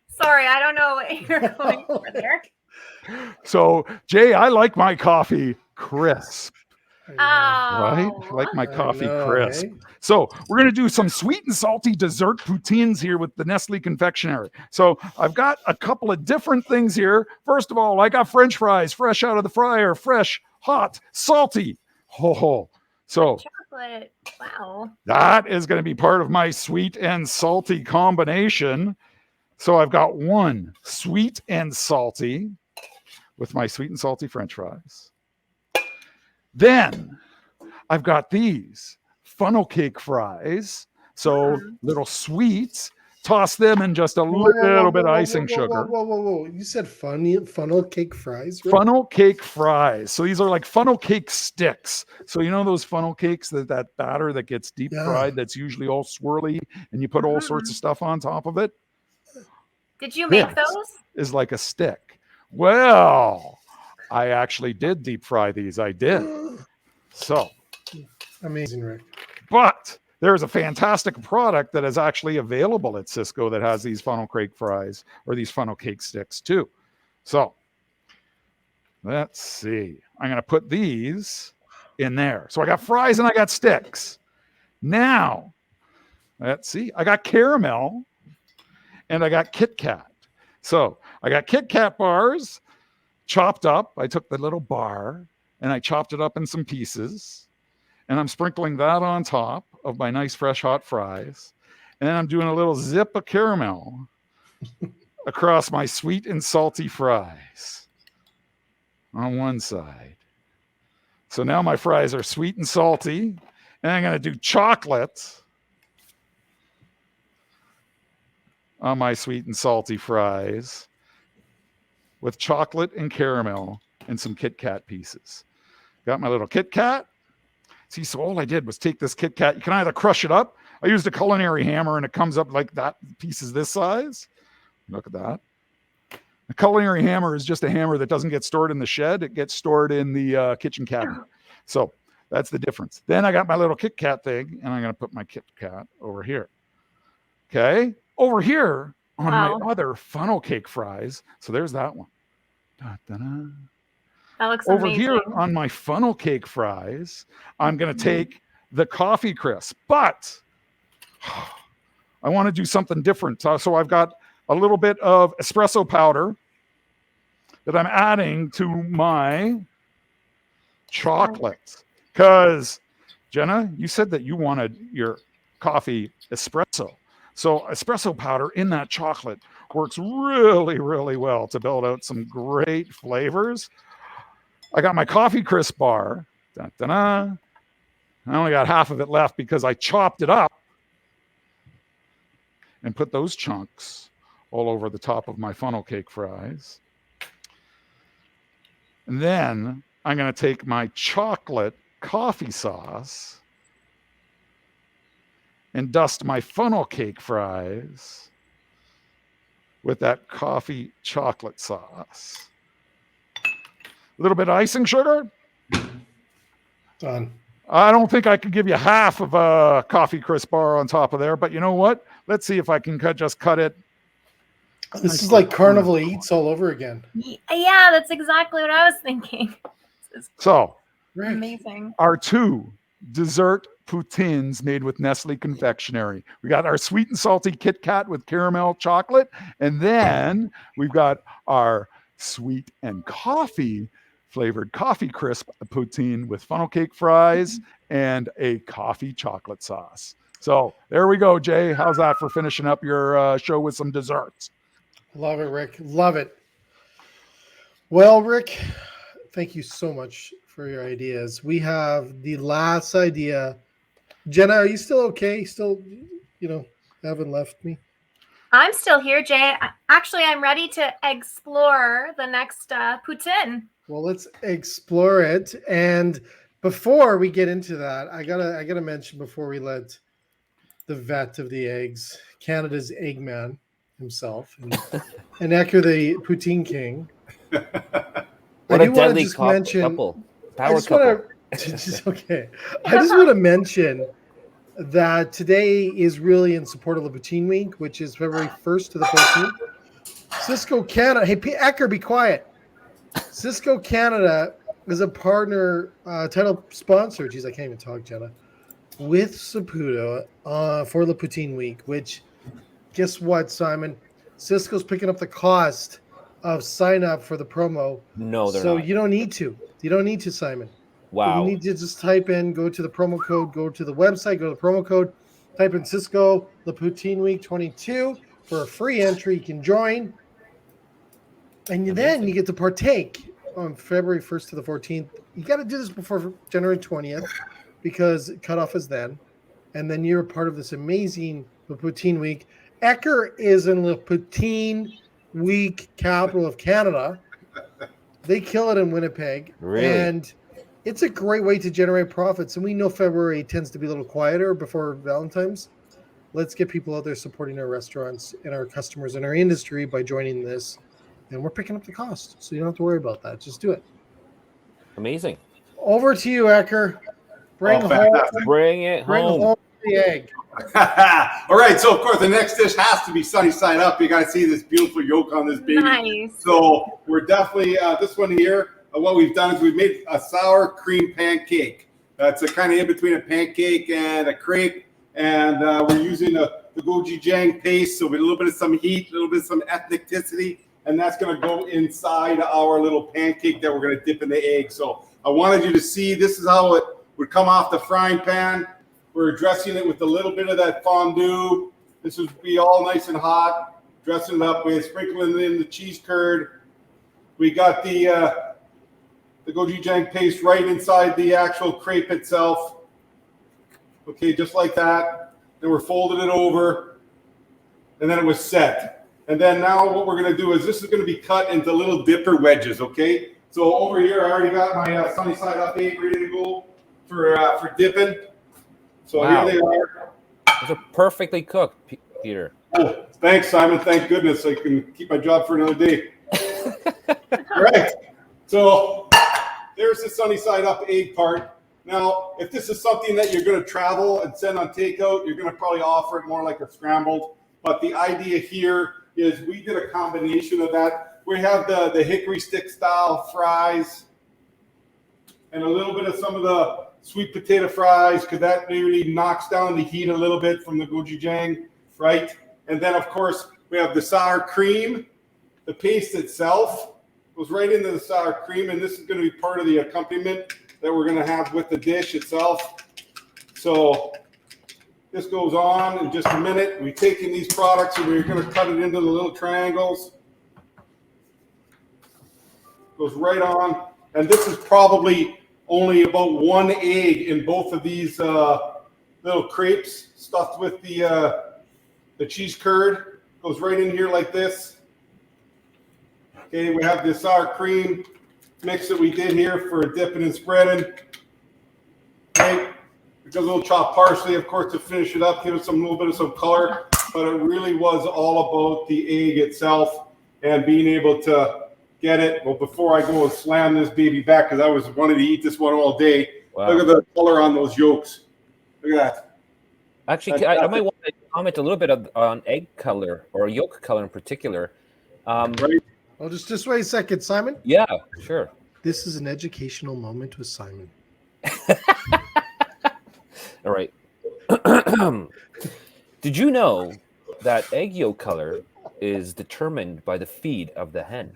Sorry, I don't know what you're going for there. So, Jay, I like my coffee crisp. Oh, Right? I like my coffee crisp. So we're going to do some sweet and salty dessert poutines here with the Nestle confectionery. So I've got a couple of different things here. First of all, I got French fries fresh out of the fryer, fresh, hot, salty. Ho. So chocolate. Wow. that is going to be part of my sweet and salty combination. So I've got one sweet and salty with my sweet and salty French fries. Then I've got these funnel cake fries. So little sweets, toss them in just a little bit of icing sugar. Whoa. You said funnel cake fries? Right? Funnel cake fries. So these are like funnel cake sticks. So you know those funnel cakes, that batter that gets deep fried, that's usually all swirly, and you put all sorts of stuff on top of it? Did you make those? Is like a stick. Well, I actually did deep fry these. I did. So amazing, Rick. But there's a fantastic product that is actually available at Cisco that has these funnel cake fries or these funnel cake sticks too. So let's see. I'm going to put these in there. So I got fries and I got sticks. Now, let's see. I got caramel and I got Kit Kat. So I got Kit Kat bars chopped up. I took the little bar and I chopped it up in some pieces. And I'm sprinkling that on top of my nice fresh hot fries. And then I'm doing a little zip of caramel across my sweet and salty fries on one side. So now my fries are sweet and salty. And I'm going to do chocolate on my sweet and salty fries with chocolate and caramel and some Kit Kat pieces. Got my little Kit Kat. See, so all I did was take this Kit Kat. You can either crush it up. I used a culinary hammer and it comes up like that. Piece is this size. Look at that. A culinary hammer is just a hammer that doesn't get stored in the shed. It gets stored in the kitchen cabinet. So that's the difference. Then I got my little Kit Kat thing and I'm going to put my Kit Kat over here. Okay. Over here on my other funnel cake fries. So there's that one. Da-da-da. That looks over amazing. here on my funnel cake fries, I'm going to take the coffee crisp, but I want to do something different. So I've got a little bit of espresso powder that I'm adding to my chocolate. Because, Jenna, you said that you wanted your coffee espresso. So espresso powder in that chocolate works really, really well to build out some great flavors. I got my coffee crisp bar. Da-da-da. I only got half of it left because I chopped it up and put those chunks all over the top of my funnel cake fries. And then I'm going to take my chocolate coffee sauce and dust my funnel cake fries with that coffee chocolate sauce. A little bit of icing sugar. Done. I don't think I could give you half of a coffee crisp bar on top of there, but you know what? Let's see if I can cut it. This is like Carnival Eats all over again. Yeah, that's exactly what I was thinking. So, amazing. Our two dessert poutines made with Nestle confectionery. We got our sweet and salty Kit Kat with caramel chocolate, and then we've got our sweet and coffee flavored coffee crisp poutine with funnel cake fries and a coffee chocolate sauce. So there we go, Jay. How's that for finishing up your show with some desserts? Love it, Rick. Love it. Well, Rick, thank you so much for your ideas. We have the last idea. Jenna, are you still okay? Still, haven't left me? I'm still here, Jay. Actually, I'm ready to explore the next Poutine. Well, let's explore it. And before we get into that, I gotta mention before we let the vet of the eggs, Canada's Eggman himself, and Ecker the Poutine King. What a deadly couple. Power couple. I just want to mention that today is really in support of the Poutine Week, which is February 1st to the 14th. Sysco Canada. Hey, Ecker, be quiet. Sysco Canada is a partner, title sponsor. Geez, I can't even talk, Jenna. With Saputo for the Poutine Week, which, guess what, Simon? Cisco's picking up the cost of sign up for the promo. No, they're so not. You don't need to. You don't need to, Simon. Wow. You need to just type in, go to the promo code, go to the website, go to the promo code, type in Cisco, the Poutine Week 22 for a free entry. You can join. And then you get to partake on February 1st to the 14th. You got to do this before January 20th because cutoff is then. And then you're a part of this amazing Poutine Week. Ecker is in the Poutine Week capital of Canada. They kill it in Winnipeg. Really? And it's a great way to generate profits. And we know February tends to be a little quieter before Valentine's. Let's get people out there supporting our restaurants and our customers in our industry by joining this. And we're picking up the cost. So you don't have to worry about that. Just do it. Amazing. Over to you, Ecker. Bring it home the egg. All right, so of course the next dish has to be sunny side up. You guys see this beautiful yolk on this baby. Nice. So we're definitely this one here. What we've done is we've made a sour cream pancake. It's a kind of in between a pancake and a crepe, and we're using the gochujang paste. So with a little bit of some heat, a little bit of some ethnicity, and that's going to go inside our little pancake that we're going to dip in the egg. So I wanted you to see this is how it would come off the frying pan. We're dressing it with a little bit of that fondue. This would be all nice and hot. Dressing it up with sprinkling in the cheese curd. We got the gochujang paste right inside the actual crepe itself. Okay, just like that. Then we're folding it over, and then it was set. And then now what we're going to do is this is going to be cut into little dipper wedges. Okay, so over here I already got my sunny side up egg ready to go for dipping. So wow. Here they are. Those are perfectly cooked, Peter. Oh, thanks, Simon. Thank goodness I can keep my job for another day. All right. So there's the sunny side up egg part. Now, if this is something that you're going to travel and send on takeout, you're going to probably offer it more like a scrambled. But the idea here is we did a combination of that. We have the hickory stick style fries and a little bit of some of the sweet potato fries because that really knocks down the heat a little bit from the gochujang, right? And then, of course, we have the sour cream. The paste itself goes right into the sour cream, and this is going to be part of the accompaniment that we're going to have with the dish itself. So this goes on in just a minute. We've taken these products and we're going to cut it into the little triangles. Goes right on. And this is probably only about one egg in both of these little crepes stuffed with the cheese curd. Goes right in here like this. Okay, we have the sour cream mix that we did here for dipping and spreading. Okay, we got a little chopped parsley, of course, to finish it up, give it a little bit of some color. But it really was all about the egg itself and being able to get it. Well, before I go and slam this baby back, because I was wanting to eat this one all day. Wow. Look at the color on those yolks. Look at that. Actually, I might want to comment a little bit on egg color or yolk color in particular. Right. Well, just wait a second, Simon. Yeah, sure. This is an educational moment with Simon. All right. Did you know that egg yolk color is determined by the feed of the hen?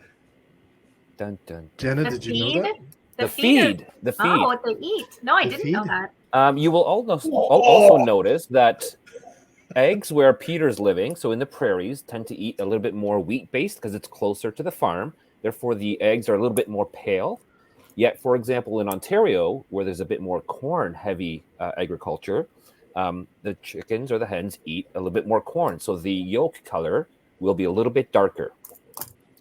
Dun, dun, dun. Jenna, did you know that? The feed. The feed. Oh, what they eat. No, I didn't know that. You will also notice that eggs where Peter's living, so in the prairies, tend to eat a little bit more wheat-based because it's closer to the farm. Therefore, the eggs are a little bit more pale. Yet, for example, in Ontario, where there's a bit more corn-heavy agriculture, the chickens or the hens eat a little bit more corn. So the yolk color will be a little bit darker.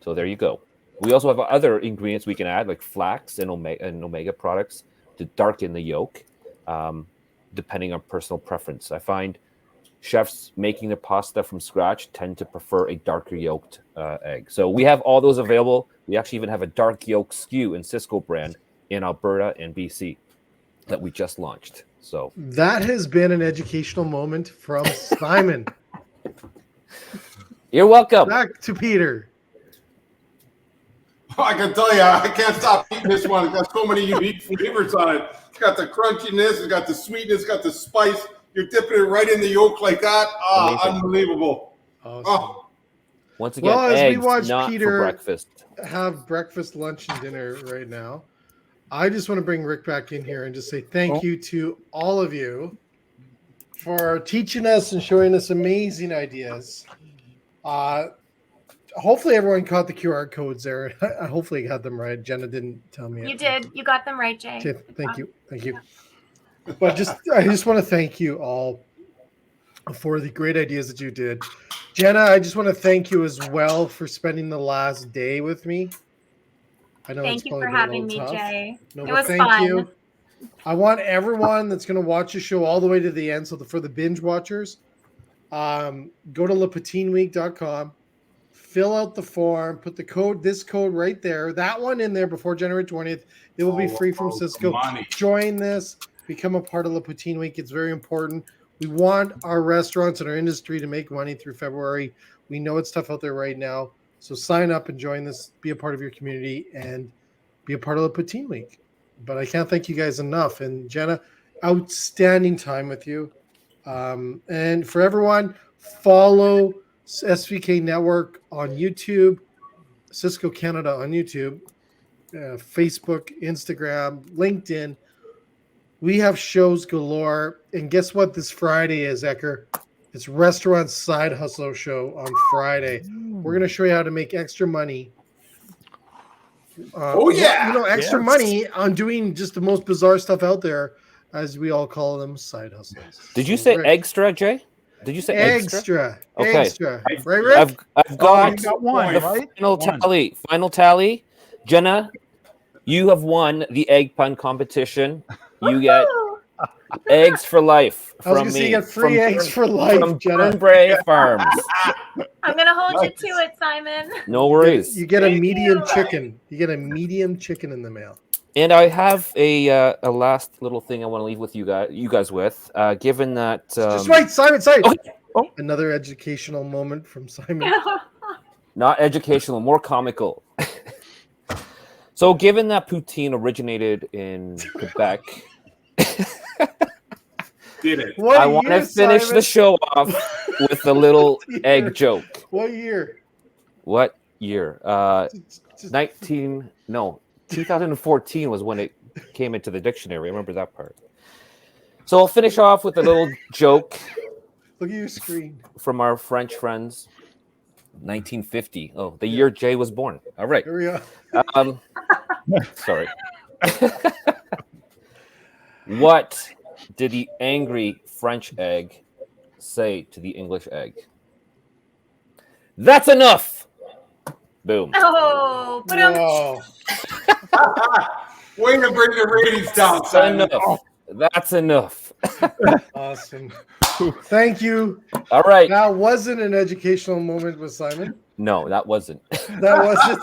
So there you go. We also have other ingredients we can add, like flax and omega products to darken the yolk, depending on personal preference. I find chefs making their pasta from scratch tend to prefer a darker yolked egg. So we have all those available. We actually even have a dark yolk SKU in Cisco brand in Alberta and BC that we just launched. So that has been an educational moment from Simon. You're welcome. Back to Peter. I can tell you, I can't stop eating this one. It's got so many unique flavors on it. It's got the crunchiness, it's got the sweetness, it's got the spice. You're dipping it right in the yolk like that. Unbelievable. Awesome. Oh. Once again, Well, as eggs, we watch not Peter for breakfast. have breakfast, lunch, and dinner right now, I just want to bring Rick back in here and just say thank you to all of you for teaching us and showing us amazing ideas. Hopefully everyone caught the QR codes there. I hopefully got them right. Jenna didn't tell me. You did. You got them right, Jay. Okay, thank you. But I just want to thank you all for the great ideas that you did. Jenna, I just want to thank you as well for spending the last day with me. I know Thank you for having me, Jay. No, it but was thank fun. you. I want everyone that's going to watch the show all the way to the end. So for the binge watchers, go to lapoutinweek.com, fill out the form, put this code right there, that one in there before January 20th. It will be free from Cisco. Join this, become a part of La Poutine Week. It's very important. We want our restaurants and our industry to make money through February. We know it's tough out there right now. So sign up and join this, be a part of your community, and be a part of La Poutine Week. But I can't thank you guys enough. And Jenna, outstanding time with you. And for everyone, follow SVK Network on YouTube, Cisco Canada on YouTube, Facebook, Instagram, LinkedIn. We have shows galore. And guess what this Friday is, Ecker? It's Restaurant Side Hustle Show on Friday. We're going to show you how to make extra money. Extra money on doing just the most bizarre stuff out there, as we all call them, side hustles. Did you say extra, Jay? Did you say extra? Okay. Extra. Right, Rick? I've got one, the right? Final tally. Jenna, you have won the egg pun competition. You get eggs for life from me. You get free eggs for life from Jenna. Bray Farms. I'm gonna hold you to it, Simon. No worries. You get a medium chicken. You get a medium chicken in the mail. And I have a last little thing I want to leave with you guys with. Given that, just right, Simon. Okay. Oh, another educational moment from Simon. Not educational, more comical. So, given that poutine originated in Quebec, I want to finish the show off with a little egg joke. What year? 2014 was when it came into the dictionary. I remember that part. So I'll finish off with a little joke. Look at your screen. From our French friends. 1950. Oh, the year Jay was born. All right. Here we go. Sorry. What did the angry French egg say to the English egg? That's enough. Boom. Oh, but way to bring the ratings down, Simon. That's enough. Awesome. Thank you. All right. That wasn't an educational moment with Simon. No, that wasn't. That wasn't.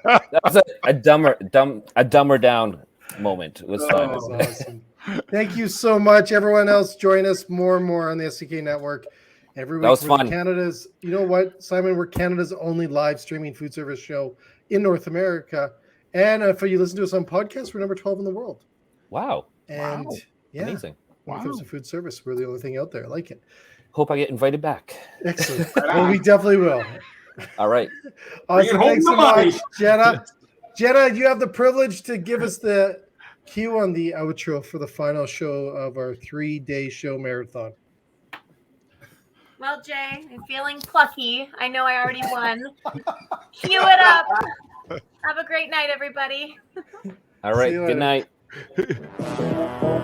That was a dumber down moment with Simon. That was awesome. Thank you so much. Everyone else, join us more and more on the SVK Network every week. That was fun. You know what, Simon? We're Canada's only live streaming food service show in North America. And if you listen to us on podcasts, we're number 12 in the world. Wow. And yeah, amazing. When it comes to food service, we're the only thing out there like it. Hope I get invited back. Excellent. Well, we definitely will. All right. Awesome. Thanks so much, Jenna. Jenna, you have the privilege to give us the Cue on the outro for the final show of our 3-day show marathon. Well, Jay, I'm feeling plucky. I know I already won. Cue it up. Have a great night, everybody. All right. See you Good later. night.